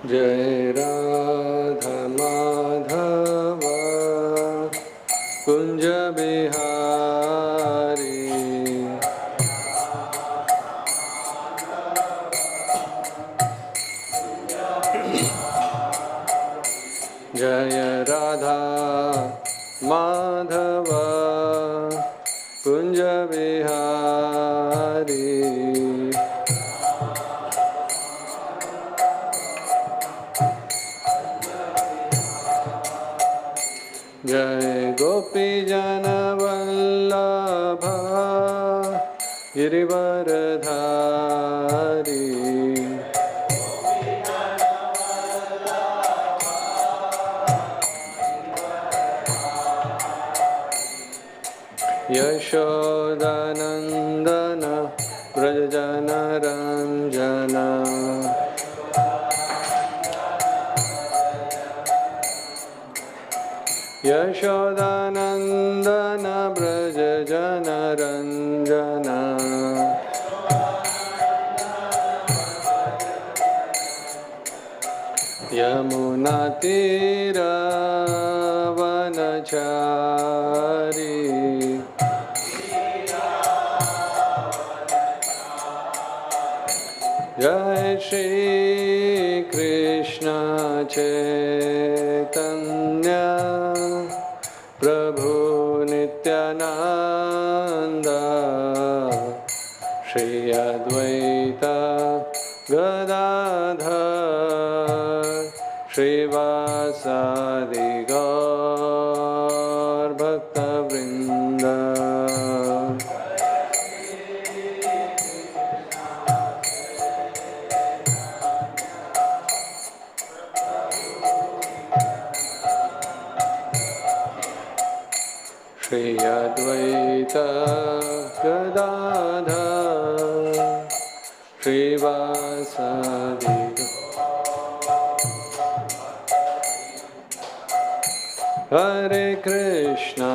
Jai Radha Madhava Kunja Bihari Jaya Radha Madhava Kunja Bihari Jai Gopi Jana Vallabha Girivaradhari Yashodanandana Brajana Ranjana Yashodanandana Brajana Ranjana Yamuna Tira Vanachari Jai Shri Krishna Chaitanya Prabhu Nityananda Shri Advaita Gadadhar Shri Vasadi Gaur Bhakta Vrinda Shri Advaita Gadadhar Shri Vasadi Hare Krishna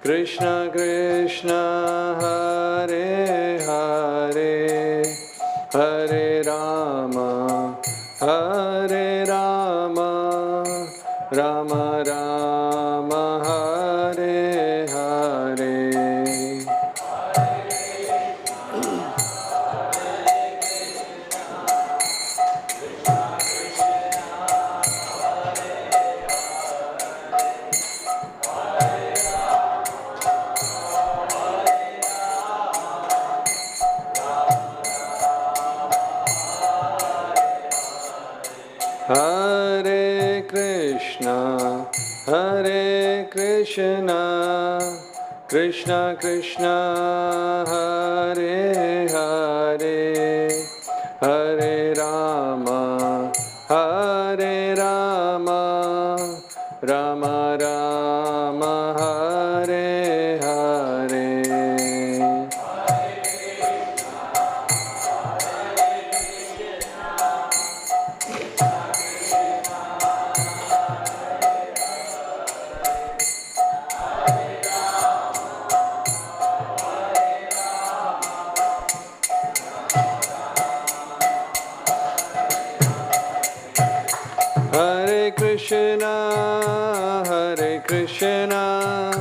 Krishna Krishna Hare Hare Hare Rama Rama Rama Hare Hare Hare Krishna Krishna Krishna Hare Hare Hare Rama Rama Rama Hare Hare Hare Krishna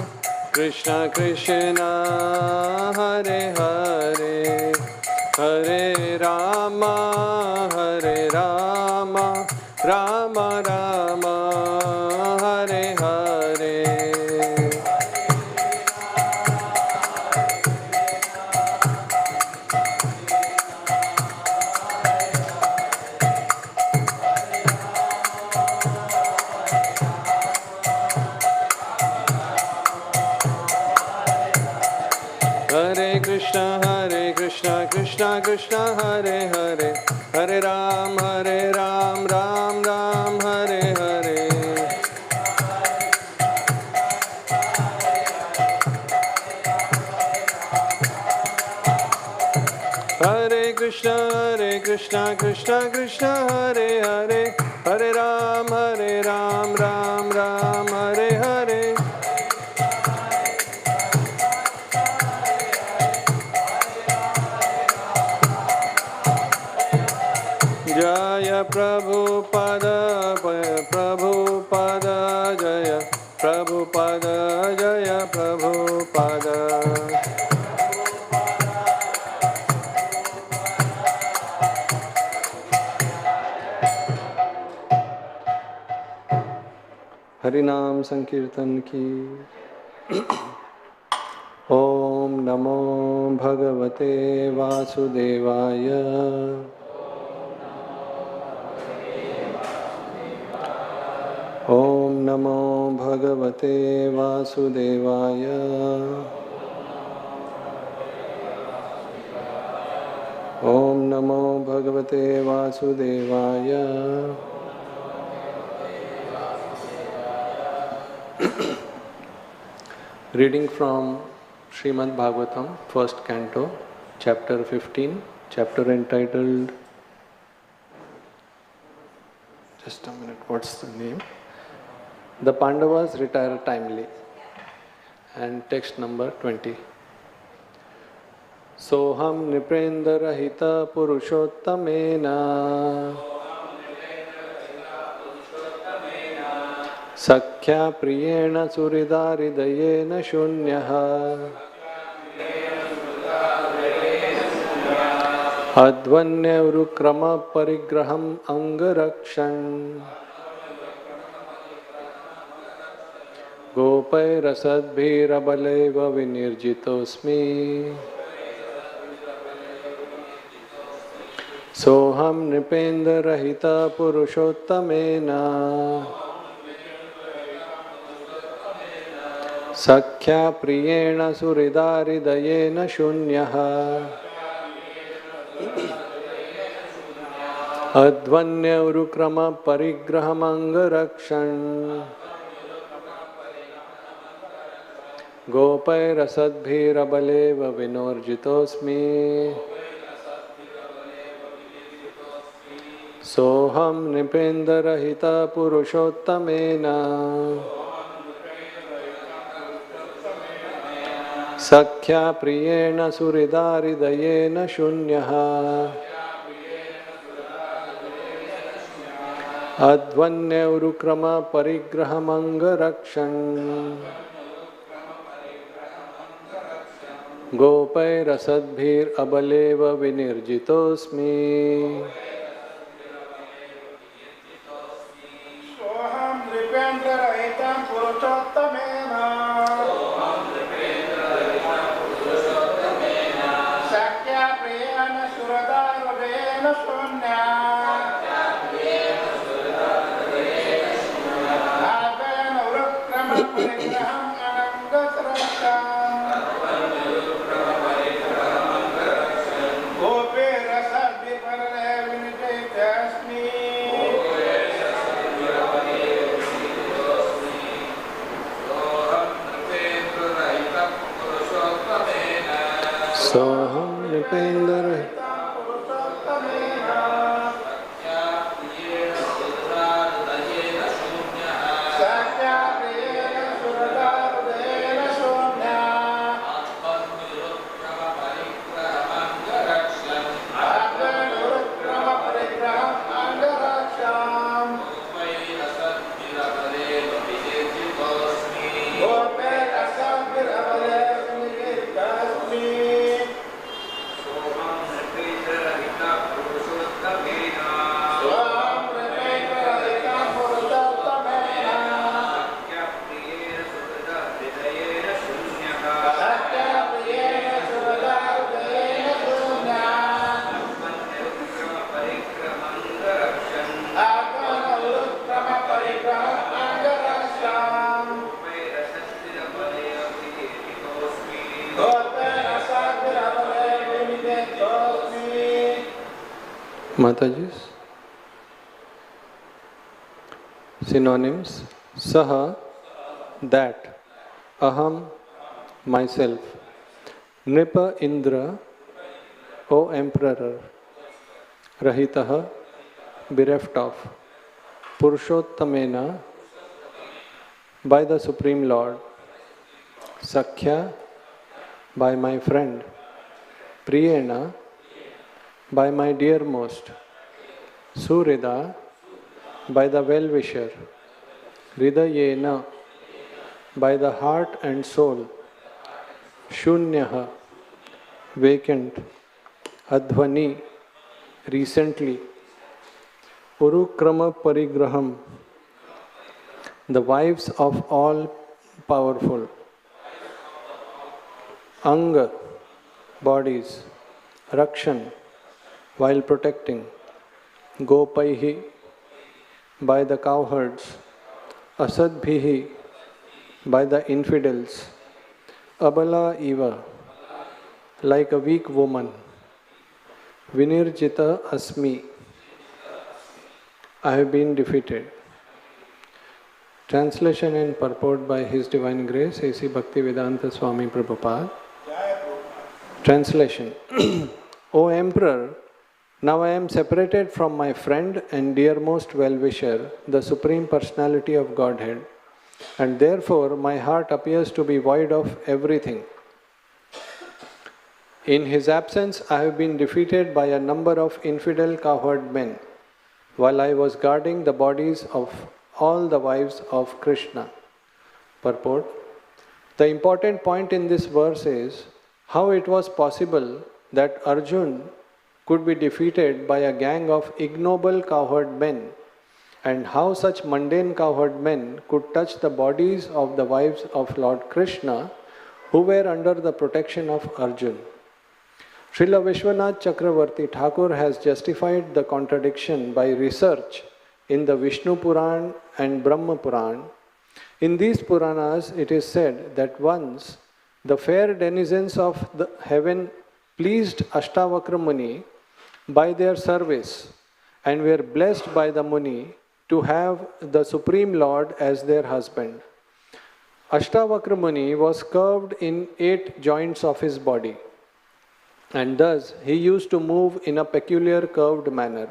Krishna Krishna Hare Hare Hare Rama Rama Rama Hare Hare Hare Krishna Krishna Krishna Hare Hare Hare Ram Ram Ram Hare Hare Hare Krishna Krishna Krishna Hare Hare Hare Ram Ram Ram Hare Hare Jaya Prabhupada, Prabhupada Jaya Prabhupada Jaya Prabhupada. हरिनाम संकीर्तन की। ओम नमो भगवते वासुदेवाय। ओम नमो भगवते वासुदेवाय। ओम नमो भगवते वासुदेवाय। Reading from Srimad Bhagavatam, first canto, chapter 15, chapter entitled, just a minute, what's the name? The Pandavas retire timely, and text number 20. Soham Nipendra Rahita Purushottamena Sakhya Priyena Suridharidayena Shunyaha Advanya Urukrama Parigraham Angarakshan Gopai Rasadbhira Baleva Vinirjitosmi Soham Nipendra Rahita Purushottamena Sakhya Priyena Suridharidayena Shunyaha Advanya Urukrama Parigraham Angarakshan Gopai Rasadbhira Baleva Vinorjitosmi Soham Nipendra Rahita Purushottamena Sakhya Priyena Suridharidayena Shunyaha Advanya Urukrama Parigraham Angarakshan Gopai Rasadbhir Abaleva Vinirjitosmi Soham Nipendra Rahita Purushottamena Sakhya Priyena Suridharidayena Shunyaha Advanya Urukrama Parigraham Angarakshan Gopai Rasadbhir Abaleva Vinirjitosmi Soham Nipendra Mataji's synonyms: Saha, that, Aham, myself, Nripa Indra, O Emperor, Rahitaha, bereft of, Purushottamena, by the Supreme Lord, Sakhya, by my friend, Priyena, by my dearmost, Surida, by the well-wisher. Hridayena, by the heart and soul. Shunyaha, vacant. Adhvani, recently. Urukrama Parigraham, the wives of all powerful. Anga, bodies. Rakshan, while protecting. Gopaihi, by the cowherds. Asadbhihi, by the infidels. Abala Eva, like a weak woman. Vinirjita Asmi, I have been defeated. Translation and purport by His Divine Grace, A.C. Bhaktivedanta Swami Prabhupada. Translation. O Emperor, now I am separated from my friend and dearmost well-wisher, the Supreme Personality of Godhead, and therefore my heart appears to be void of everything. In his absence, I have been defeated by a number of infidel cowherd men, while I was guarding the bodies of all the wives of Krishna. Purport. The important point in this verse is how it was possible that Arjun could be defeated by a gang of ignoble cowherd men, and how such mundane cowherd men could touch the bodies of the wives of Lord Krishna, who were under the protection of Arjun. Srila Vishwanath Chakravarti Thakur has justified the contradiction by research in the Vishnu Puran and Brahma Puran. In these Puranas, it is said that once the fair denizens of the heaven pleased Ashtavakra Muni by their service and were blessed by the Muni to have the Supreme Lord as their husband. Ashtavakra Muni was curved in 8 joints of his body, and thus he used to move in a peculiar curved manner.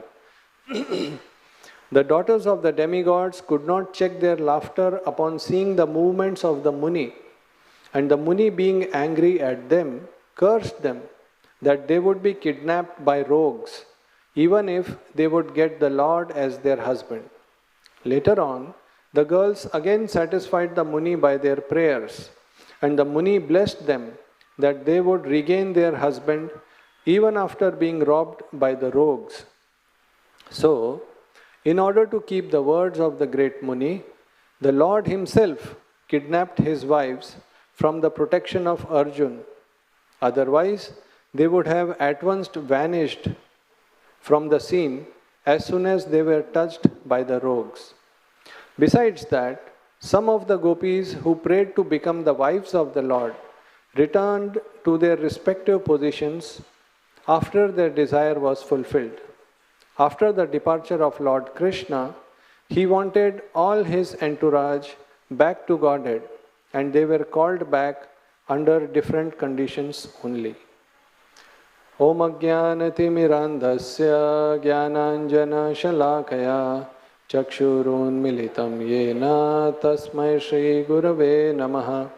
The daughters of the demigods could not check their laughter upon seeing the movements of the Muni, and the Muni, being angry at them, cursed them that they would be kidnapped by rogues, even if they would get the Lord as their husband. Later on, the girls again satisfied the Muni by their prayers, and the Muni blessed them that they would regain their husband even after being robbed by the rogues. So, in order to keep the words of the great Muni, the Lord himself kidnapped his wives from the protection of Arjun. Otherwise, they would have at once vanished from the scene as soon as they were touched by the rogues. Besides that, some of the gopis who prayed to become the wives of the Lord returned to their respective positions after their desire was fulfilled. After the departure of Lord Krishna, he wanted all his entourage back to Godhead, and they were called back under different conditions only. Om Ajnanatimirandhasya Jnananjana Shalakaya Chakshurunmilitam Yena Tasmai Shri Gurave Namaha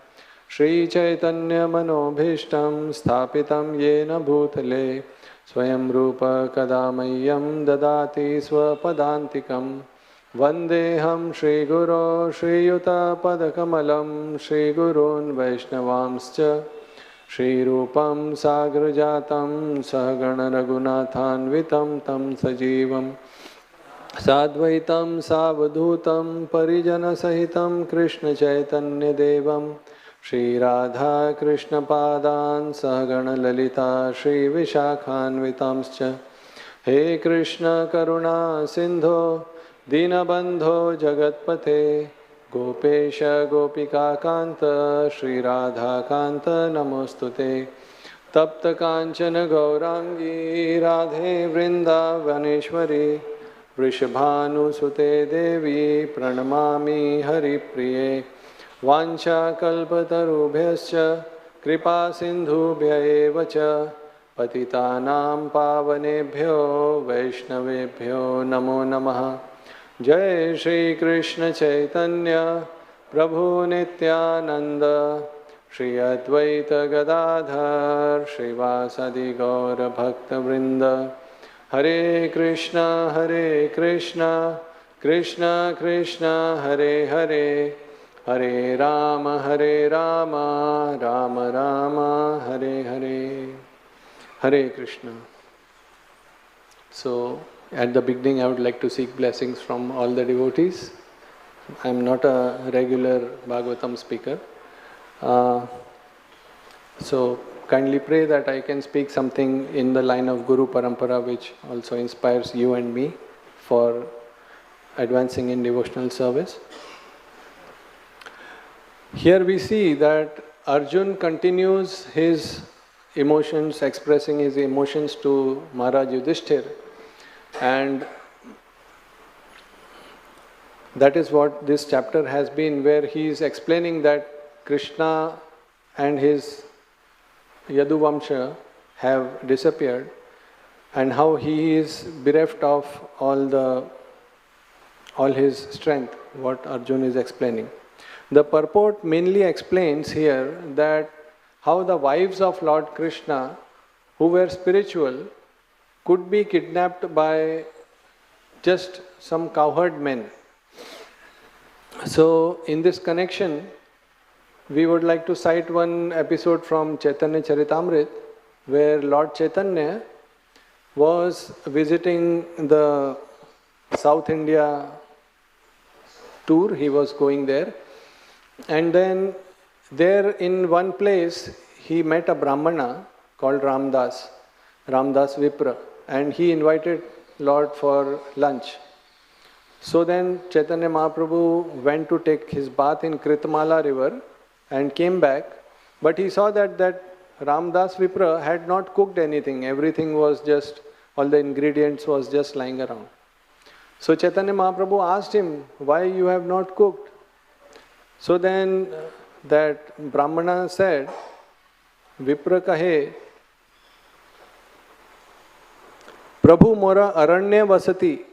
Shri Chaitanya Manobhishtam Sthapitam Yena Bhutale Swayam Rupa Kadamayyam Dadati Swapadantikam Vandeham Shri Guru Shri Yuta Padakamalam Shri Gurun Vaishnavamscha Shri Rupam Sagrajatam Sahagana Raghunathanvitam Tam Sajivam Sadvaitam Savadhutam Parijana Sahitam Krishna Chaitanya Devam Shri Radha Krishna Padan Sahagana Lalita Shri Vishakhanvitamscha He Krishna Karuna Sindho Dinabandho Jagatpate Gopesha Gopika Kanta Shri Radha Kanta Namostute Tapta Kanchana Gaurangi Radhe Vrindavaneshwari Vrishabhanu Sute Devi Pranamami Hari Priye Vancha Kalpatarubhyascha Kripa Sindhubhya Evacha Patitanam Pavanebhyo Vaishnavebhyo Namo Namaha Jai Shri Krishna Chaitanya Prabhu Nityananda Shri Advaita Gadadhar Shri Vasadi Gaura Bhakta Vrinda Hare Krishna, Krishna Krishna, Hare Hare, Hare Rama, Rama Rama, Hare Hare. Hare Krishna. So, at the beginning I would like to seek blessings from all the devotees. I am not a regular Bhagavatam speaker. So, kindly pray that I can speak something in the line of Guru Parampara which also inspires you and me for advancing in devotional service. Here we see that Arjun continues his emotions, expressing his emotions to Maharaj Yudhishthir, and that is what this chapter has been, where he is explaining that Krishna and his Yaduvamsha have disappeared and how he is bereft of all his strength, what Arjun is explaining. The purport mainly explains here that how the wives of Lord Krishna, who were spiritual, could be kidnapped by just some cowherd men. So, in this connection, we would like to cite one episode from Chaitanya Charitamrita, where Lord Chaitanya was visiting the South India tour. He was going there, and then there in one place he met a Brahmana called Ramdas Vipra, and he invited Lord for lunch. So then Chaitanya Mahaprabhu went to take his bath in Kritamala river and came back, but he saw that Ramdas Vipra had not cooked anything. Everything was just, all the ingredients was just lying around. So Chaitanya Mahaprabhu asked him, why you have not cooked? So then that Brahmana said, Vipra kahe, Prabhu mora aranya vasati.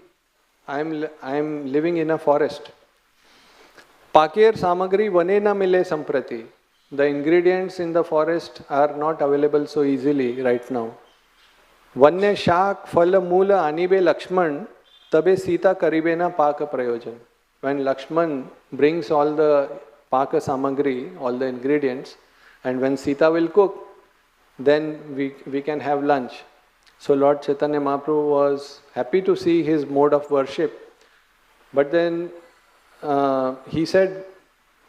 I am living in a forest. Paker samagri vane na mile samprati. The ingredients in the forest are not available so easily right now. Vanya shak phala moola anibe Lakshman tabe Sita karibe na paka prayojan. When Lakshman brings all the paka samagri, all the ingredients, and when Sita will cook, then we can have lunch. So Lord Chaitanya Mahaprabhu was happy to see his mode of worship. But then he said,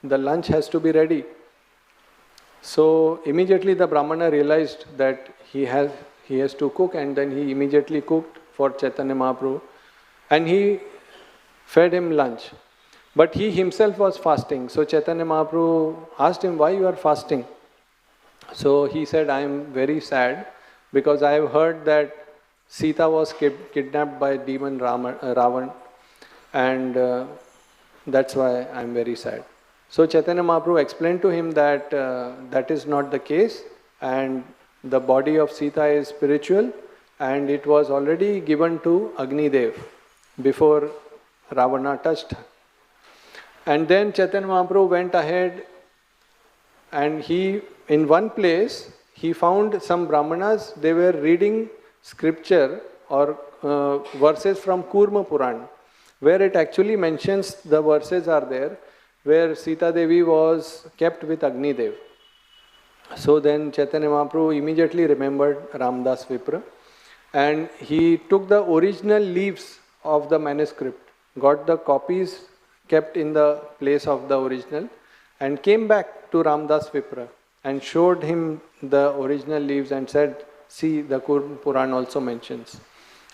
the lunch has to be ready. So immediately the Brahmana realized that he has to cook, and then he immediately cooked for Chaitanya Mahaprabhu and he fed him lunch. But he himself was fasting. So Chaitanya Mahaprabhu asked him, why you are fasting? So he said, I am very sad because I have heard that Sita was kidnapped by demon Ravan, and that's why I am very sad. So Chaitanya Mahaprabhu explained to him that that is not the case, and the body of Sita is spiritual, and it was already given to Agni Dev before Ravana touched her. And then Chaitanya Mahaprabhu went ahead, and in one place he found some Brahmanas. They were reading scripture or verses from Kurma Puran, where it actually mentions, the verses are there, where Sita Devi was kept with Agni Dev. So then Chaitanya Mahaprabhu immediately remembered Ramdas Vipra, and he took the original leaves of the manuscript, got the copies kept in the place of the original, and came back to Ramdas Vipra and showed him the original leaves and said, see, the Kurma Puran also mentions.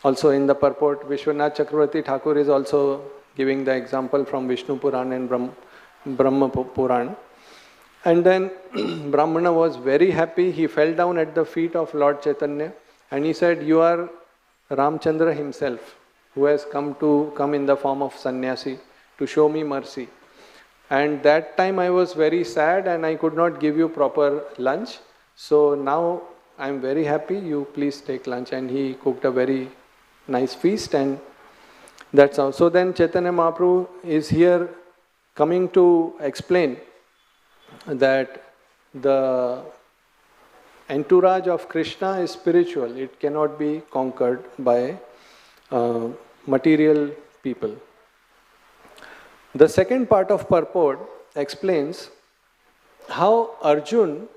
Also in the purport, Vishwanath Chakravarti Thakur is also giving the example from Vishnu Puran and Brahma Puran. And then Brahmana was very happy. He fell down at the feet of Lord Chaitanya and he said, you are Ramchandra himself, who has come in the form of sannyasi to show me mercy. And that time I was very sad and I could not give you proper lunch. So now I am very happy, you please take lunch. And he cooked a very nice feast, and that's how. So then Chaitanya Mahaprabhu is here coming to explain that the entourage of Krishna is spiritual. It cannot be conquered by material people. The second part of purport explains how Arjun,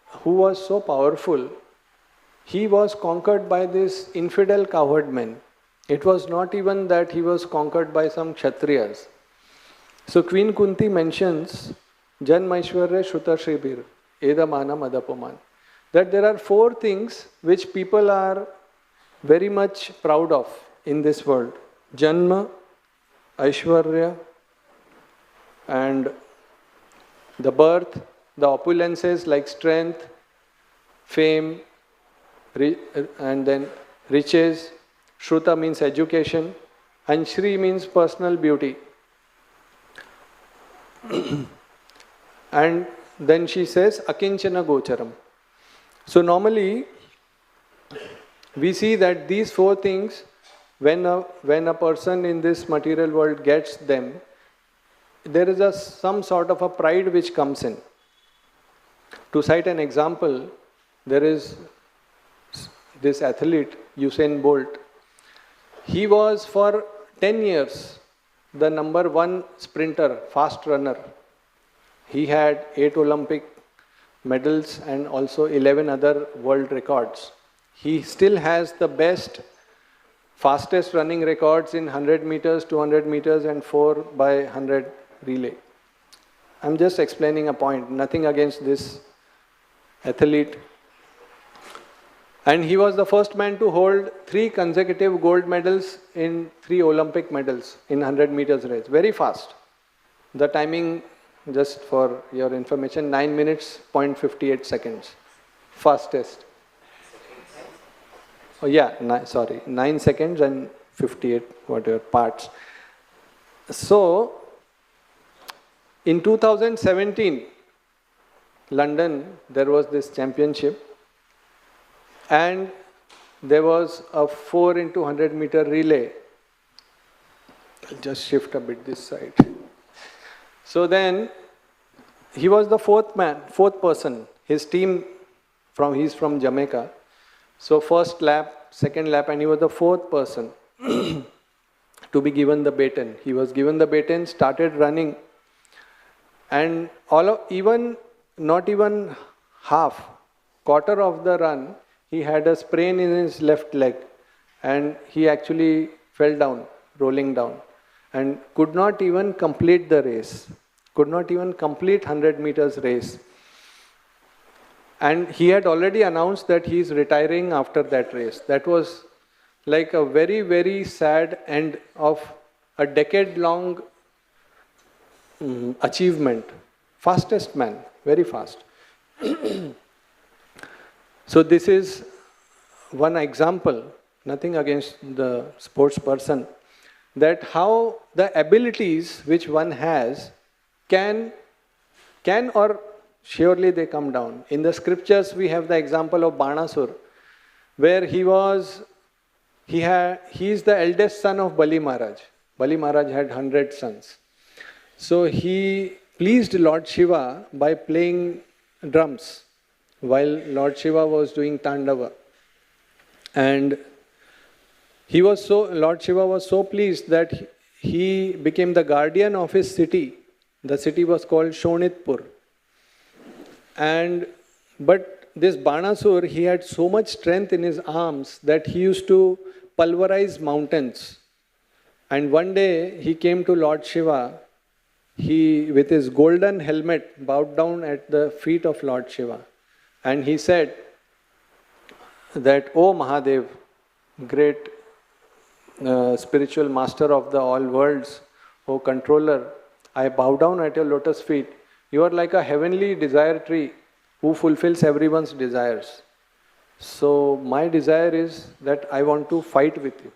who was so powerful, he was conquered by this infidel cowherd men. It was not even that he was conquered by some Kshatriyas. So Queen Kunti mentions Janmaishwarya Shruta Shribir, Edamana Madapuman, that there are 4 things which people are very much proud of in this world. Janma, Aishwarya, and the birth, the opulences like strength, fame, and then riches. Shruta means education, and Shri means personal beauty. And then she says, Akinchana Gocharam. So normally, we see that these 4 things, when a person in this material world gets them, there is some sort of a pride which comes in. To cite an example, there is this athlete, Usain Bolt. He was for 10 years the number 1 sprinter, fast runner. He had 8 Olympic medals and also 11 other world records. He still has the best, fastest running records in 100 meters, 200 meters and 4 by 100 relay. I'm just explaining a point, nothing against this athlete. And he was the first man to hold 3 consecutive gold medals in 3 Olympic medals in 100 meters race. Very fast. The timing, just for your information, 9 minutes, 0.58 seconds. Fastest. Oh yeah, 9 seconds and 58 whatever parts. So, in 2017, London, there was this championship. And there was a 4 into 100 meter relay. I'll just shift a bit this side. So then, he was the 4th person. His team, he's from Jamaica. So first lap, second lap, and he was the 4th person to be given the baton. He was given the baton, started running. And not even half, quarter of the run, he had a sprain in his left leg and he actually fell down, rolling down, and could not even complete the race, could not even complete 100 meters race. And he had already announced that he is retiring after that race. That was like a very, very sad end of a decade-long achievement. Fastest man, very fast. So this is one example, nothing against the sports person, that how the abilities which one has can or surely they come down. In the scriptures we have the example of Banasur, where he is the eldest son of Bali Maharaj. Bali Maharaj had 100 sons. So he pleased Lord Shiva by playing drums while Lord Shiva was doing Tandava. And Lord Shiva was so pleased that he became the guardian of his city. The city was called Shonitpur. But this Banasur, he had so much strength in his arms that he used to pulverize mountains. And one day he came to Lord Shiva, he with his golden helmet bowed down at the feet of Lord Shiva. And he said that, "O Mahadev, great spiritual master of the all worlds, O controller, I bow down at your lotus feet. You are like a heavenly desire tree who fulfills everyone's desires. So my desire is that I want to fight with you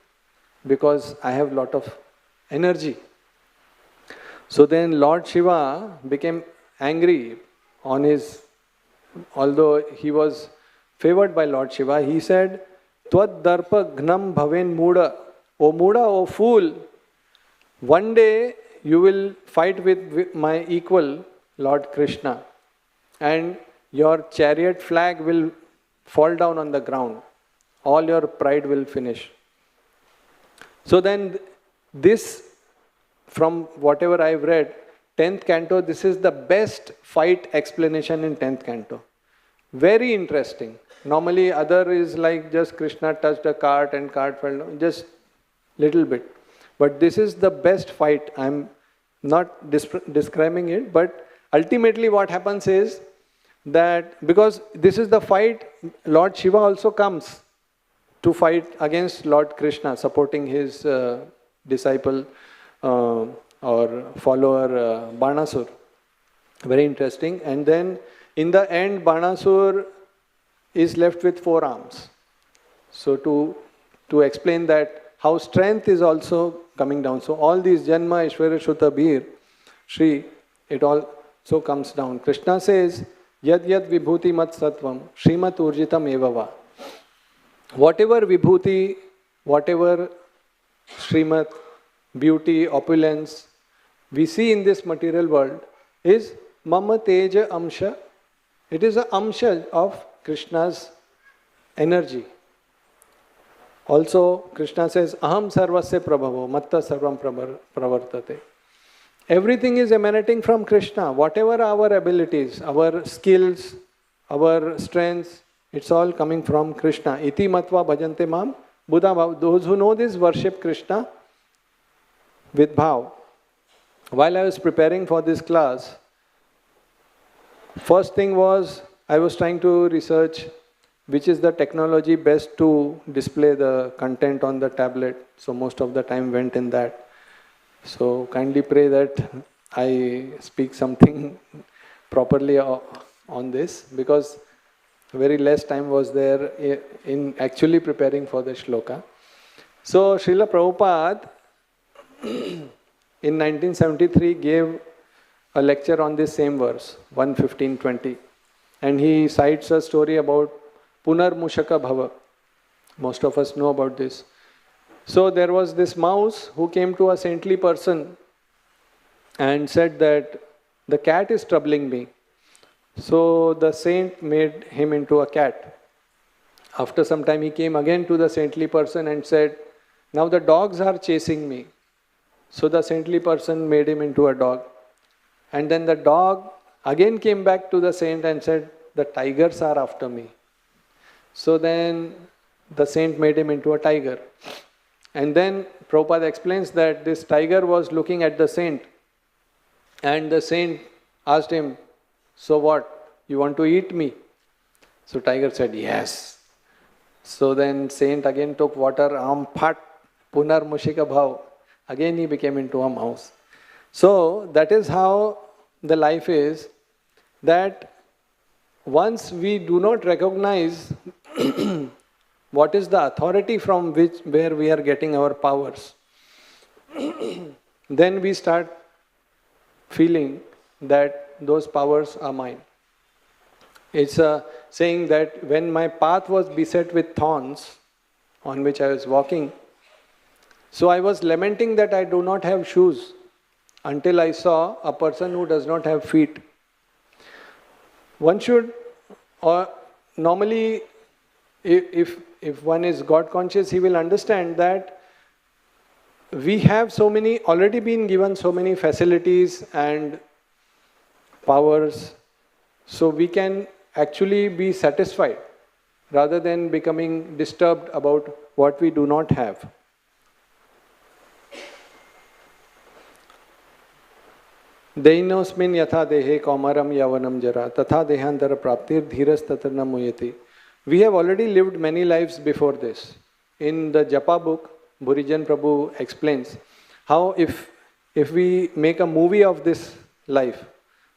because I have a lot of energy." So then Lord Shiva became angry on although he was favored by Lord Shiva, he said, "Tvad darpa gnam bhaven muda, O fool, one day you will fight with my equal, Lord Krishna, and your chariot flag will fall down on the ground. All your pride will finish." So then this, from whatever I've read, 10th canto, this is the best fight explanation in 10th canto. Very interesting. Normally other is like just Krishna touched a cart and cart fell down, just little bit. But this is the best fight. I'm not describing it, but ultimately what happens is that because this is the fight, Lord Shiva also comes to fight against Lord Krishna, supporting his disciple or follower Banasur. Very interesting. And then in the end, Banasur is left with 4 arms. So to explain that how strength is also coming down. So all these Janma, Ishvara, Shuta, Bir, Shri, it all so comes down. Krishna says, Yad yad vibhuti mat sattvam, Srimat urjitam evava. Whatever vibhuti, whatever Srimat, beauty, opulence we see in this material world is Mama Teja Amsha. It is an Amsha of Krishna's energy. Also, Krishna says, Aham sarvasya prabhavo, matta sarvam pravartate. Everything is emanating from Krishna. Whatever our abilities, our skills, our strengths, it's all coming from Krishna. Iti matva bhajante mam buddha bhav. Those who know this worship Krishna with bhav. While I was preparing for this class, first thing was I was trying to research which is the technology best to display the content on the tablet. So most of the time went in that. So kindly pray that I speak something properly on this, because very less time was there in actually preparing for the shloka. So Srila Prabhupada in 1973 gave a lecture on this same verse, 1:15:20, and he cites a story about Punar Mushaka Bhava. Most of us know about this. So there was this mouse who came to a saintly person and said that the cat is troubling me. So the saint made him into a cat. After some time he came again to the saintly person and said, now the dogs are chasing me. So the saintly person made him into a dog. And then the dog again came back to the saint and said, the tigers are after me. So then the saint made him into a tiger. And then Prabhupada explains that this tiger was looking at the saint, and the saint asked him, so what, you want to eat me? So tiger said, yes. So then saint again took water, phat, punar mushika bhav. Again he became into a mouse. So that is how the life is, that once we do not recognize what is the authority from where we are getting our powers, then we start feeling that those powers are mine. It's saying that when my path was beset with thorns on which I was walking, so I was lamenting that I do not have shoes until I saw a person who does not have feet. One should, or normally if one is God conscious, he will understand that we have already been given so many facilities and powers, so we can actually be satisfied rather than becoming disturbed about what we do not have. Deinosmin yatha dehe kaumaram yavanam jara tatha dehantara praptir dhiras tatarna muyati. We have already lived many lives before this. In the Japa book, Bhurijan Prabhu explains how if we make a movie of this life,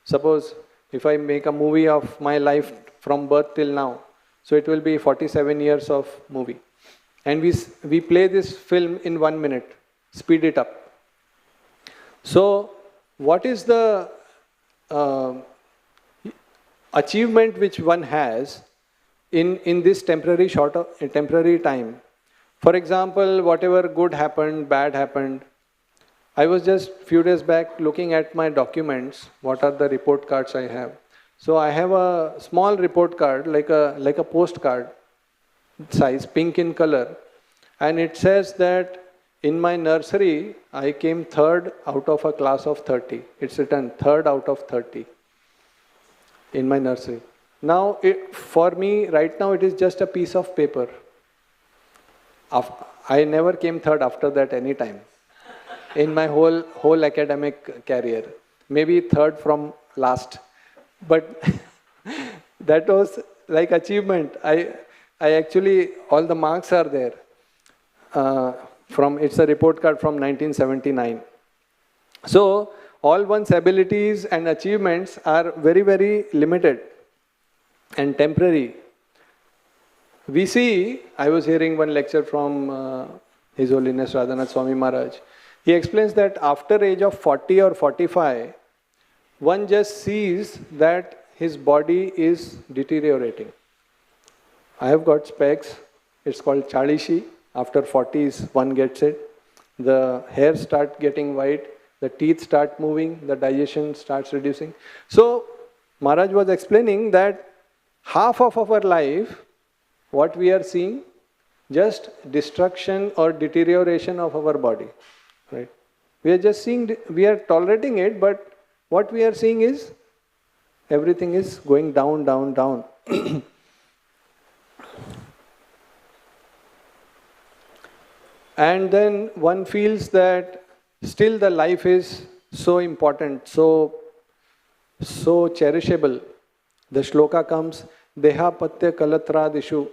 suppose if I make a movie of my life from birth till now, so it will be 47 years of movie. And we play this film in 1 minute, speed it up. So what is the achievement which one has in this temporary time? For example, whatever good happened, bad happened. I was just few days back looking at my documents, what are the report cards I have. So I have a small report card, like a postcard size, pink in color, and it says that in my nursery, I came third out of a class of 30. It's written third out of 30 in my nursery. Now, for me, right now, it is just a piece of paper. I never came third after that any time in my whole academic career. Maybe third from last. But that was like achievement. I actually, all the marks are there. It's a report card from 1979. So, all one's abilities and achievements are very, very limited and temporary. We see, I was hearing one lecture from His Holiness Radhanath Swami Maharaj. He explains that after age of 40 or 45, one just sees that his body is deteriorating. I have got specs, it's called chalishi. After 40s, one gets it. The hair starts getting white, the teeth start moving, the digestion starts reducing. So, Maharaj was explaining that half of our life, what we are seeing, just destruction or deterioration of our body. Right? We are just seeing, we are tolerating it, but what we are seeing is, everything is going down, down, down. And then one feels that still the life is so important, so cherishable. The shloka comes, Deha patya kalatradishu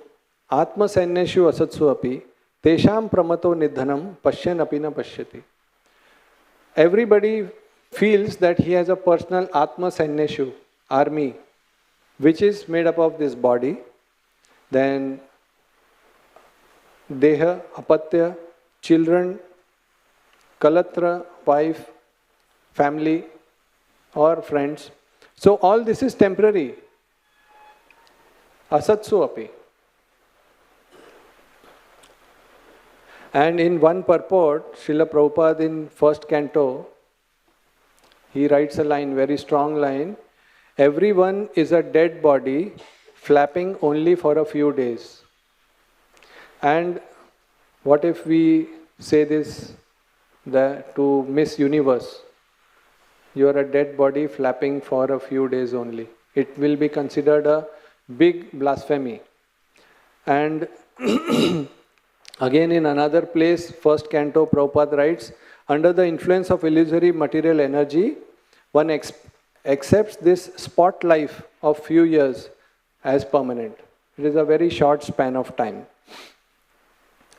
atma sanyashu asatsu api tesham pramato nidhanam pashyan api na pashyati. Everybody feels that he has a personal atma sanyashu, army, which is made up of this body, then deha, apatya, children, kalatra, wife, family or friends. So all this is temporary. Asatsu api. And in one purport, Srila Prabhupada in first canto, he writes a line, very strong line, everyone is a dead body flapping only for a few days. And what if we say this to Miss Universe? You are a dead body flapping for a few days only. It will be considered a big blasphemy. And again in another place, first canto, Prabhupada writes, under the influence of illusory material energy, one accepts this spot life of few years as permanent. It is a very short span of time.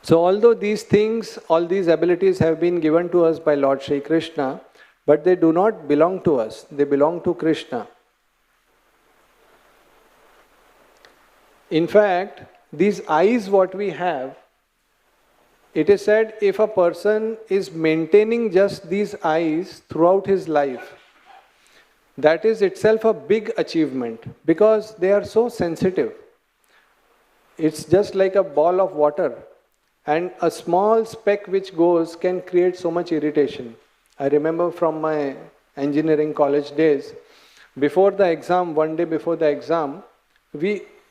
So although these things, all these abilities have been given to us by Lord Shri Krishna, but they do not belong to us, they belong to Krishna. In fact, these eyes what we have, it is said if a person is maintaining just these eyes throughout his life, that is itself a big achievement because they are so sensitive. It's just like a ball of water. And a small speck which goes can create so much irritation. I remember from my engineering college days, before the exam, one day before the exam,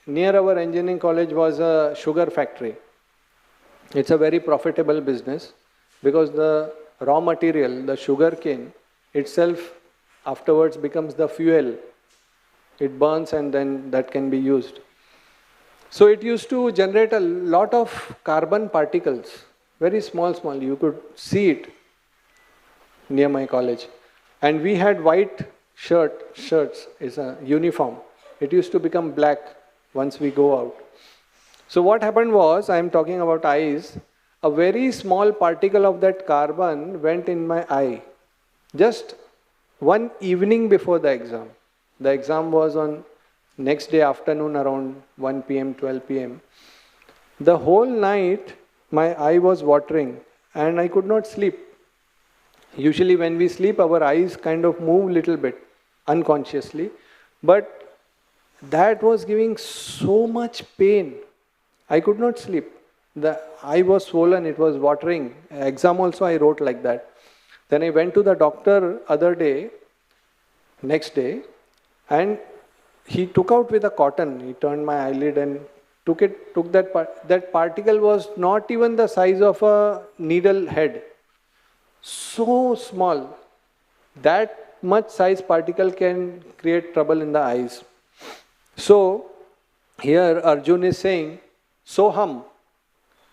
near our engineering college was a sugar factory. It's a very profitable business because the raw material, the sugar cane itself afterwards becomes the fuel. It burns and then that can be used. So it used to generate a lot of carbon particles, very small, you could see it near my college. And we had white shirts, it's a uniform. It used to become black once we go out. So what happened was, I am talking about eyes, a very small particle of that carbon went in my eye. Just one evening before the exam. The exam was on next day afternoon around 1 p.m., 12 p.m. The whole night my eye was watering and I could not sleep. Usually when we sleep our eyes kind of move little bit unconsciously, but that was giving so much pain. I could not sleep. The eye was swollen, it was watering. Exam also I wrote like that. Then I went to the doctor next day, and he took out with a cotton, he turned my eyelid and took that particle was not even the size of a needle head. So small. That much size particle can create trouble in the eyes. So, here Arjun is saying, Soham,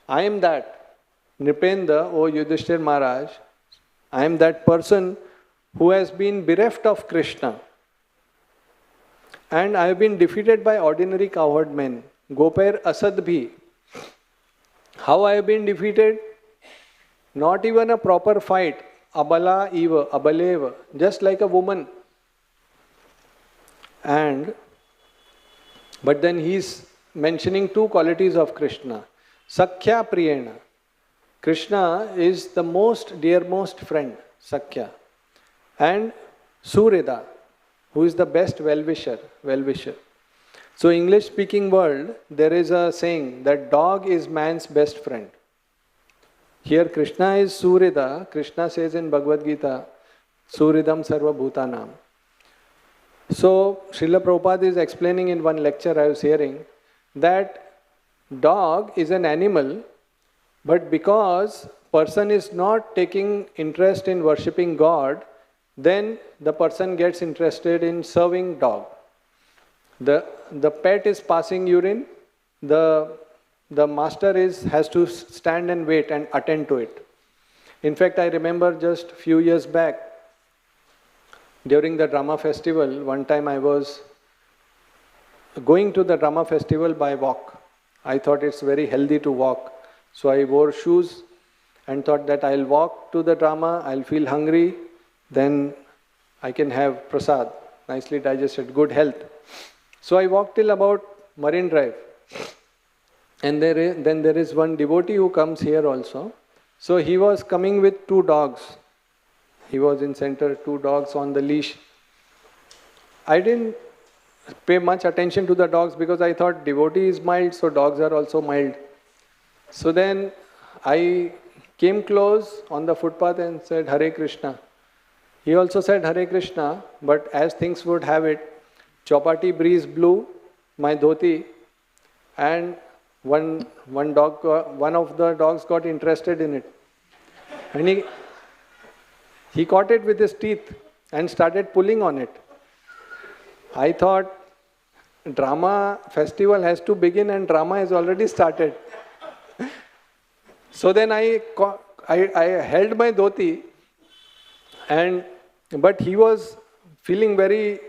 I am that. Nripenda, O Yudhishthir Maharaj, I am that person who has been bereft of Krishna. And I have been defeated by ordinary cowherd men. Gopair Asad bhi. How I have been defeated? Not even a proper fight. Abala eva, abaleva, just like a woman. But then he is mentioning two qualities of Krishna. Sakhya Priyena. Krishna is the most dearmost friend, Sakhya. And Surida, who is the best well-wisher. So English speaking world, there is a saying that dog is man's best friend. Here Krishna is Surida. Krishna says in Bhagavad Gita, Suridam Sarva Bhutanam. So Srila Prabhupada is explaining in one lecture I was hearing that dog is an animal, but because person is not taking interest in worshipping God, then the person gets interested in serving dog. The pet is passing urine, the master has to stand and wait and attend to it. In fact, I remember just few years back, during the drama festival, one time I was going to the drama festival by walk. I thought it's very healthy to walk. So I wore shoes and thought that I'll walk to the drama, I'll feel hungry, then I can have prasad, nicely digested, good health. So I walked till about Marine Drive. And then there is one devotee who comes here also. So he was coming with two dogs. He was in center, two dogs on the leash. I didn't pay much attention to the dogs because I thought devotee is mild, so dogs are also mild. So then I came close on the footpath and said, Hare Krishna. He also said Hare Krishna, but as things would have it, Chowpatty breeze blew my dhoti, and one of the dogs got interested in it. And he caught it with his teeth and started pulling on it. I thought drama festival has to begin and drama has already started. So then I held my dhoti, but he was feeling very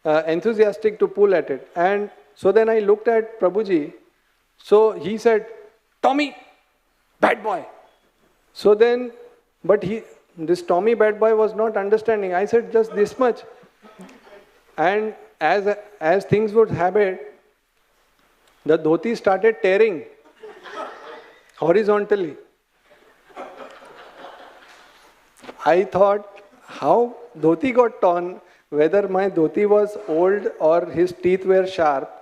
enthusiastic to pull at it. And so then I looked at Prabhuji. So he said, Tommy, bad boy. So then, but this Tommy bad boy was not understanding. I said just this much. And as things would have it, the dhoti started tearing horizontally. I thought, how dhoti got torn, whether my dhoti was old or his teeth were sharp.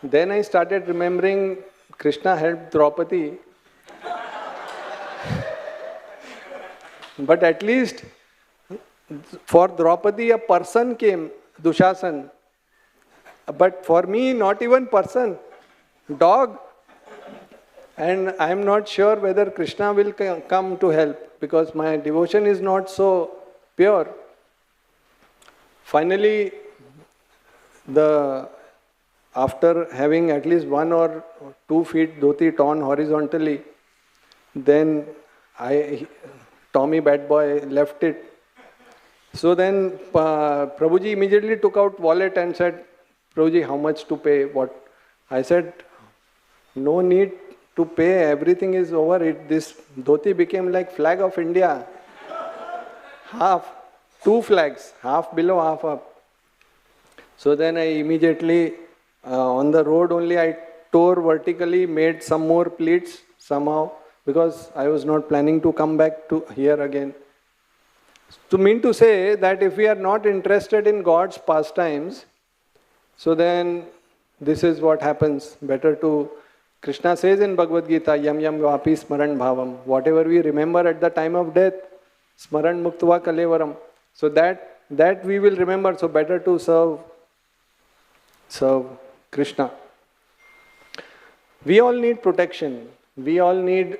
Then I started remembering Krishna helped Draupadi. But at least for Draupadi a person came, Dushasan. But for me, not even person, dog. And I am not sure whether Krishna will come to help because my devotion is not so pure. Finally, after having at least 1 or 2 feet dhoti torn horizontally, then Tommy bad boy left it. So then Prabhuji immediately took out wallet and said, Prabhuji, how much to pay? What? I said, no need to pay, everything is over. This dhoti became like flag of India. Half, 2 flags, half below, half up. So then I immediately, on the road only, I tore vertically, made some more pleats somehow, because I was not planning to come back to here again. To mean to say that if we are not interested in God's pastimes, so then this is what happens. Better to, Krishna says in Bhagavad Gita, yam yam vapi smaran bhavam. Whatever we remember at the time of death, smaran muktva kalevaram. So that we will remember. So better to serve Krishna. We all need protection. We all need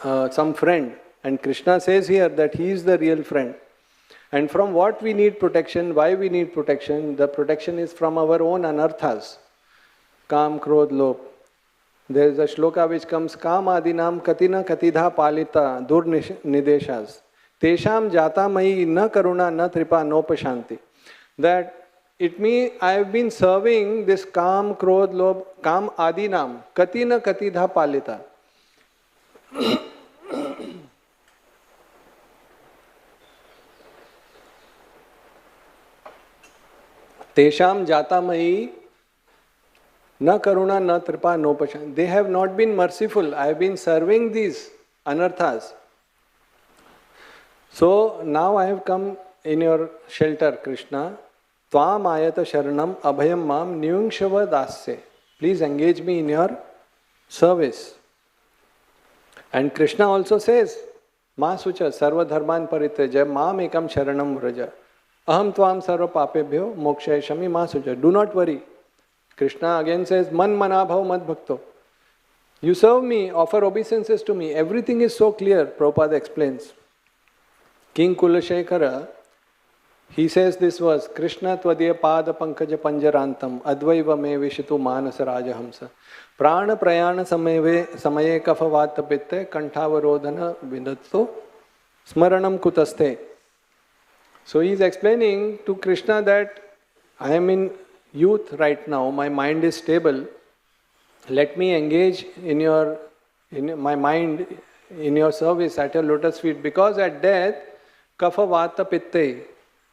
some friend. And Krishna says here that he is the real friend. And from what we need protection, why we need protection? The protection is from our own anarthas. Kam, Krodh, Lobh. There is a shloka which comes, Kam adinam katina katidha palita dur nideshas. Tesham jata mai na karuna na tripa no pashanti. That it means I have been serving this Kam, Krodh, Lobh, Kam adinam katina katidha palita. Tesham jata mai na karuna na tripa no pashan. They have not been merciful. I have been serving these anarthas. So now I have come in your shelter, Krishna. Tvam ayata sharanam abhayam mam nyungshava dasya. Please engage me in your service. And Krishna also says, Ma sucha sarva dharman parityaja mam ekam sharanam vraja. Aham tvam sarva papebhyo mokshayashami ma sucha. Do not worry. Krishna again says, Man manabhav mad bhakto. You serve me, offer obeisances to me. Everything is so clear, Prabhupada explains. King Kulashekara, he says this verse, Krishna tvadiya pada pankaja panjarantam advaiva me vishitu manasa rajahamsa prana prayana samaye kafa vatapitte kantavarodhana vidatto smaranam kutaste. So he is explaining to Krishna that I am in youth right now, my mind is stable. Let me engage in my mind in your service at your lotus feet, because at death, kapha vata pitte,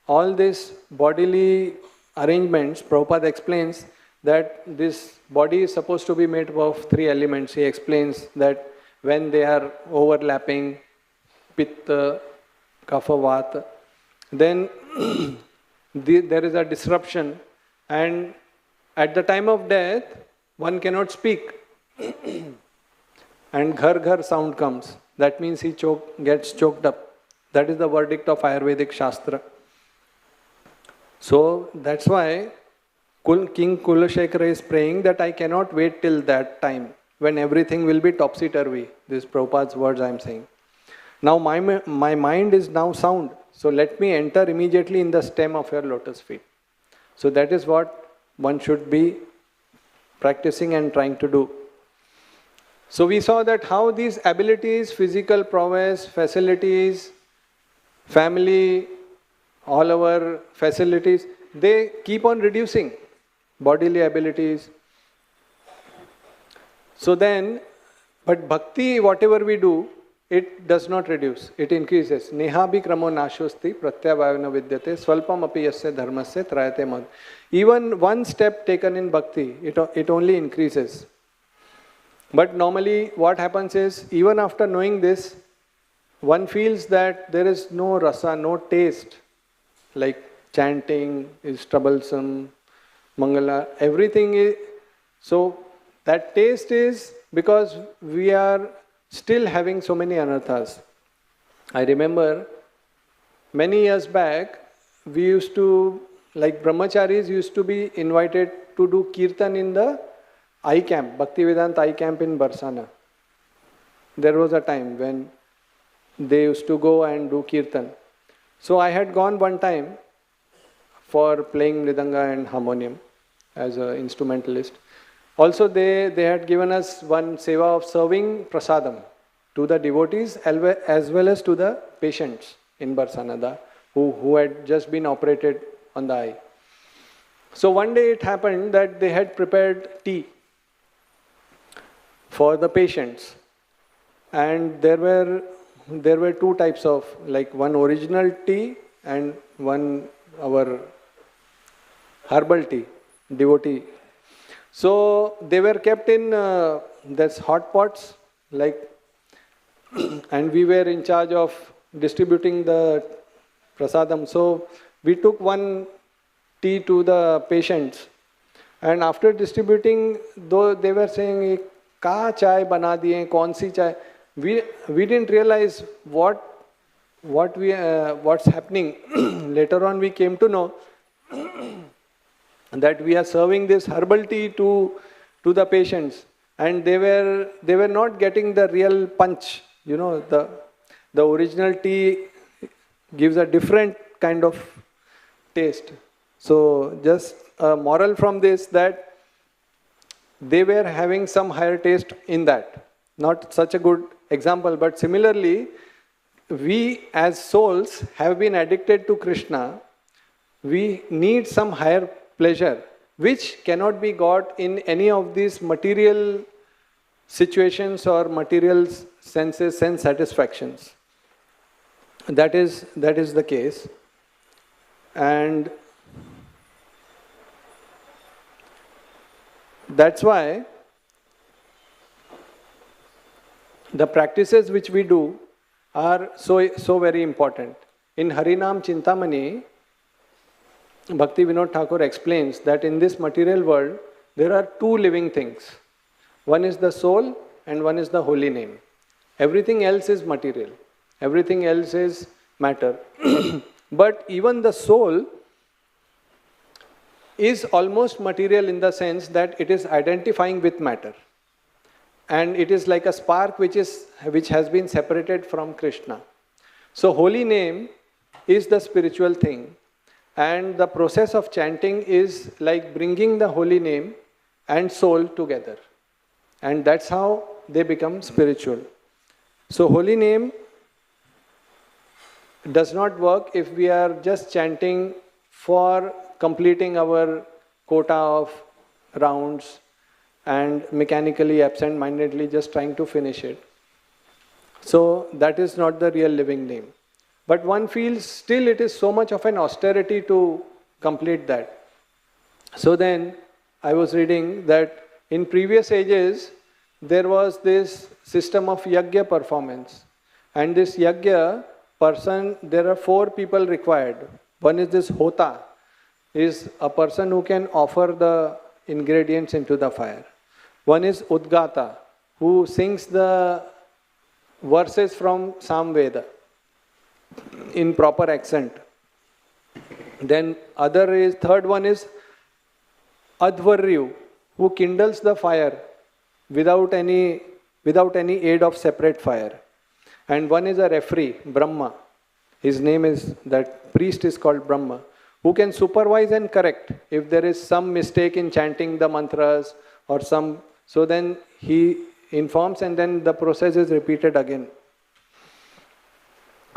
all these bodily arrangements, Prabhupada explains that this body is supposed to be made of three elements. He explains that when they are overlapping, pitta, kapha vata, then there is a disruption. And at the time of death, one cannot speak. And ghar ghar sound comes. That means he gets choked up. That is the verdict of Ayurvedic Shastra. So that's why King Kulashekara is praying that I cannot wait till that time when everything will be topsy-turvy. This is Prabhupada's words I am saying. Now my mind is now sound. So let me enter immediately in the stem of your lotus feet. So that is what one should be practicing and trying to do. So we saw that how these abilities, physical prowess, facilities, family, all our facilities, they keep on reducing bodily abilities. So then, but bhakti, whatever we do, it does not reduce, it increases. Nehabhi kramo nashosti pratyavayana vidyate swalpam api yasya dharmasya trayate mad. Even one step taken in bhakti, it only increases. But normally what happens is, even after knowing this, one feels that there is no rasa, no taste. Like chanting is troublesome, mangala, everything is. So that taste is because we are still having so many anarthas. I remember many years back, we used to, like brahmacharis used to be invited to do kirtan in the I camp, Bhaktivedanta I camp in Barsana. There was a time when they used to go and do kirtan. So I had gone one time for playing mridanga and harmonium as an instrumentalist. Also they had given us one seva of serving prasadam to the devotees as well as to the patients in Barsanada who had just been operated on the eye. So one day it happened that they had prepared tea for the patients, and there were two types of, like one original tea and one our herbal tea, devotee. So they were kept in this hot pots, like, and we were in charge of distributing the prasadam. So we took one tea to the patients, and after distributing, though they were saying, "Ka chai bana diye, kaun si chai?" We didn't realize what's happening. Later on, we came to know that we are serving this herbal tea to to the patients, and they were not getting the real punch. You know, the original tea gives a different kind of taste. So just a moral from this, that they were having some higher taste in that. Not such a good example, but similarly, we as souls have been addicted to Krishna. We need some higher pleasure, which cannot be got in any of these material situations or material senses, sense satisfactions. That is the case. And that's why the practices which we do are so very important. In Harinam Chintamani, Bhakti Vinod Thakur explains that in this material world, there are two living things. One is the soul and one is the holy name. Everything else is material. Everything else is matter. But even the soul is almost material in the sense that it is identifying with matter. And it is like a spark which has been separated from Krishna. So holy name is the spiritual thing. And the process of chanting is like bringing the holy name and soul together. And that's how they become spiritual. So holy name does not work if we are just chanting for completing our quota of rounds and mechanically, absent-mindedly just trying to finish it. So that is not the real living name. But one feels still it is so much of an austerity to complete that. So then I was reading that in previous ages there was this system of yajna performance. And this yajna person, there are 4 people required. One is this hota, is a person who can offer the ingredients into the fire. One is udgata, who sings the verses from Samveda in proper accent. Then third one is advaryu, who kindles the fire without any aid of separate fire. And one is a referee, Brahma. His name is, that priest is called Brahma, who can supervise and correct if there is some mistake in chanting the mantras or some. So then he informs and then the process is repeated again.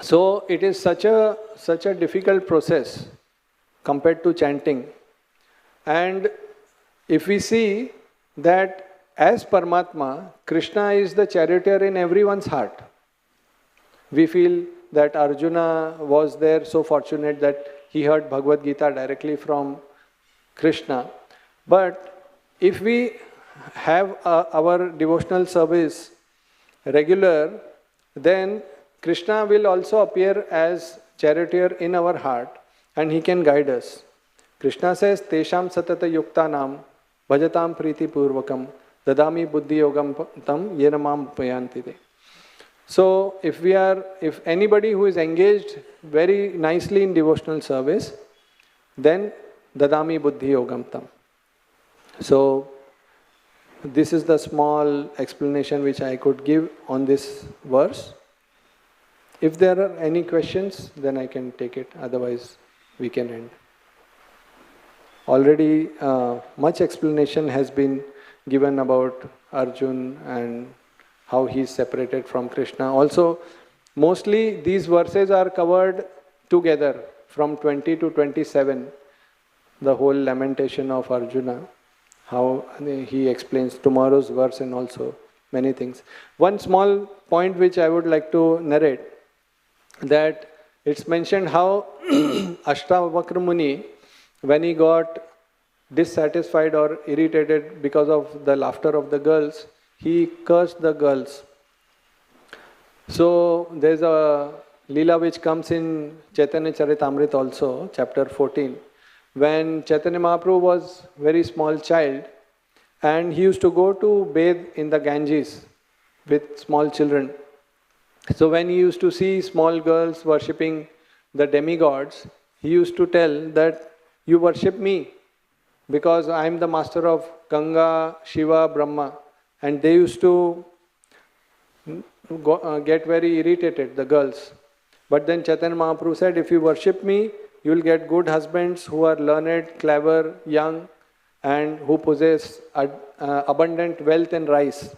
So it is such a difficult process compared to chanting. And if we see that as Paramatma, Krishna is the charioteer in everyone's heart. We feel that Arjuna was there, so fortunate that he heard Bhagavad Gita directly from Krishna. But if we have our devotional service regular, then Krishna will also appear as charioteer in our heart and he can guide us. Krishna says, Tesham satata yuktanam bhajatam priti purvakam dadami buddhi yogam tam yenamam payantide. So if anybody who is engaged very nicely in devotional service, then dadami buddhi yogam tam. So this is the small explanation which I could give on this verse. If there are any questions, then I can take it. Otherwise, we can end. Already much explanation has been given about Arjun and how he is separated from Krishna. Also, mostly these verses are covered together from 20 to 27. The whole lamentation of Arjuna, how he explains tomorrow's verse and also many things. One small point which I would like to narrate, that it's mentioned how Ashtavakra Muni, when he got dissatisfied or irritated because of the laughter of the girls, he cursed the girls. So there's a Leela which comes in Chaitanya Charitamrita also, chapter 14, when Chaitanya Mahaprabhu was very small child and he used to go to bathe in the Ganges with small children. So when he used to see small girls worshipping the demigods, he used to tell that you worship me. because I am the master of Ganga, Shiva, Brahma, and they used to get very irritated, the girls. But then Chaitanya Mahaprabhu said, if you worship me, you will get good husbands who are learned, clever, young, and who possess abundant wealth and rice.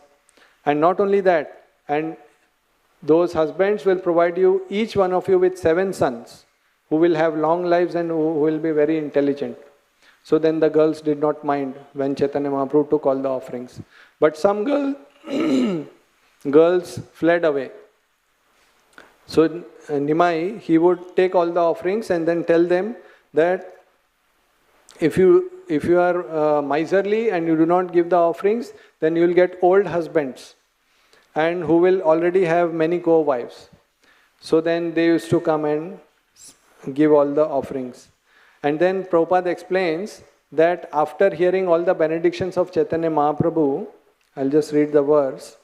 And not only that, and those husbands will provide you, each one of you, with 7 sons who will have long lives and who will be very intelligent. So then the girls did not mind when Chaitanya Mahaprabhu took all the offerings. But some girls fled away. So Nimai, he would take all the offerings and then tell them that if you are miserly and you do not give the offerings, then you will get old husbands and who will already have many co-wives. So then they used to come and give all the offerings. And then Prabhupada explains that after hearing all the benedictions of Chaitanya Mahaprabhu, I'll just read the verse.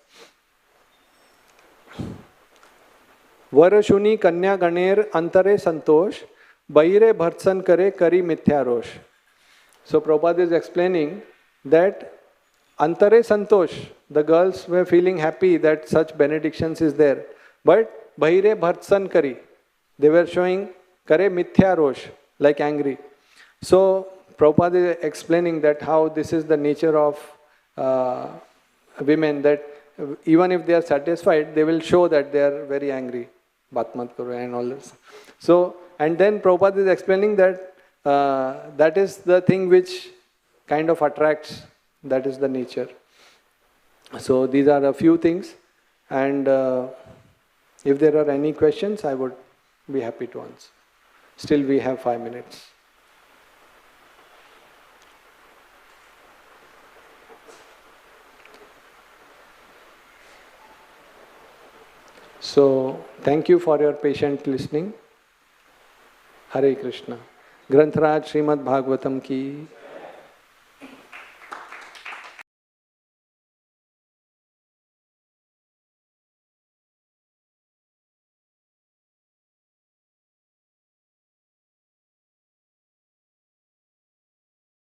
Varashuni kanya ganer antare santosh, bahire bhartsan kare kari mithyarosh. So Prabhupada is explaining that antare santosh, the girls were feeling happy that such benedictions is there. But bahire bhartsan kari, they were showing kare mithyarosh, like angry. So Prabhupada is explaining that how this is the nature of women, that even if they are satisfied, they will show that they are very angry. Batmat karo and all this. So, and then Prabhupada is explaining that that is the thing which kind of attracts, that is the nature. So these are a few things, and if there are any questions, I would be happy to answer. Still we have 5 minutes. So, thank you for your patient listening. Hare Krishna. Granthraj Srimad Bhagavatam ki